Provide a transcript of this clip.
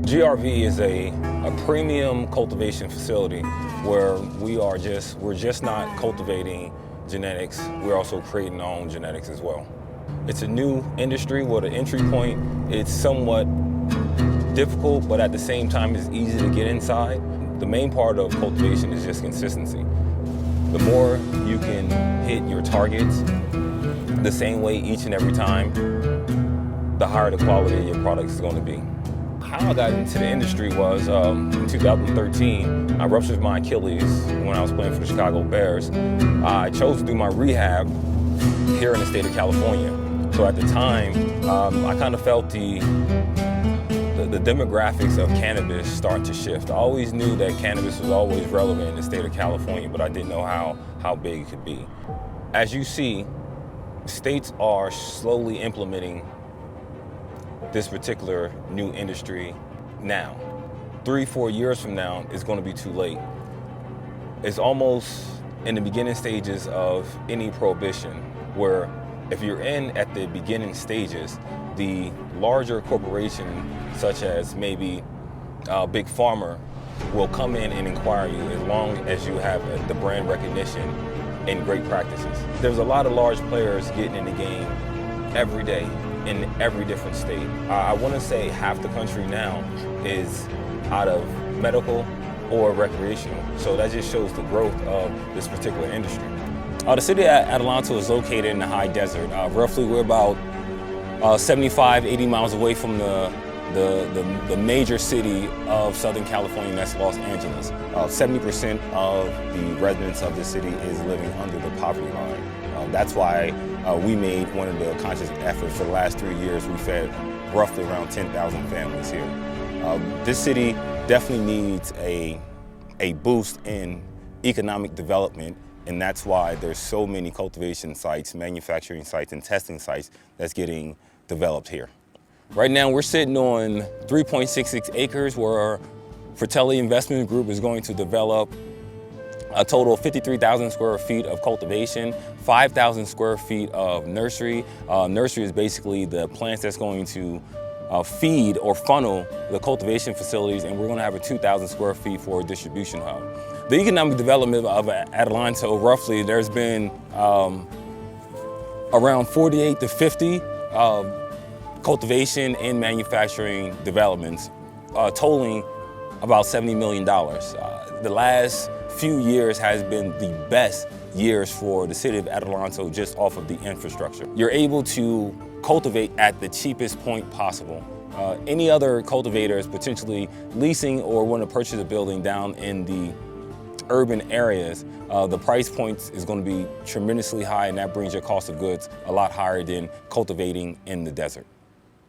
GRV is a premium cultivation facility where we're just not cultivating genetics, we're also creating our own genetics as well. It's a new industry with an entry point. It's somewhat difficult, but at the same time it's easy to get inside. The main part of cultivation is just consistency. The more you can hit your targets the same way each and every time, the higher the quality of your product is going to be. How I got into the industry was in 2013, I ruptured my Achilles when I was playing for the Chicago Bears. I chose to do my rehab here in the state of California. So at the time, I kind of felt the demographics of cannabis start to shift. I always knew that cannabis was always relevant in the state of California, but I didn't know how big it could be. As you see, states are slowly implementing this particular new industry now. 3-4 years from now, it's going to be too late. It's almost in the beginning stages of any prohibition, where if you're at the beginning stages, the larger corporation, such as maybe Big Pharma, will come in and inquire you as long as you have the brand recognition and great practices. There's a lot of large players getting in the game every day in every different state. I want to say half the country now is out of medical or recreational. So that just shows the growth of this particular industry. The city of Adelanto is located in the high desert. Roughly we're about 75, 80 miles away from the major city of Southern California, and that's Los Angeles. 70% of the residents of the city is living under the poverty line. That's why we made one of the conscious efforts. For the last 3 years, we fed roughly around 10,000 families here. This city definitely needs a boost in economic development, and that's why there's so many cultivation sites, manufacturing sites, and testing sites that's getting developed here. Right now, we're sitting on 3.66 acres where our Fratelli Investment Group is going to develop a total of 53,000 square feet of cultivation, 5,000 square feet of nursery. Nursery is basically the plants that's going to feed or funnel the cultivation facilities, and we're going to have a 2,000 square feet for a distribution hub. The economic development of Adelanto, roughly, there's been around 48 to 50 cultivation and manufacturing developments, totaling about $70 million. The last few years has been the best years for the city of Adelanto just off of the infrastructure. You're able to cultivate at the cheapest point possible. Any other cultivator is potentially leasing or want to purchase a building down in the urban areas. The price point is going to be tremendously high, and that brings your cost of goods a lot higher than cultivating in the desert.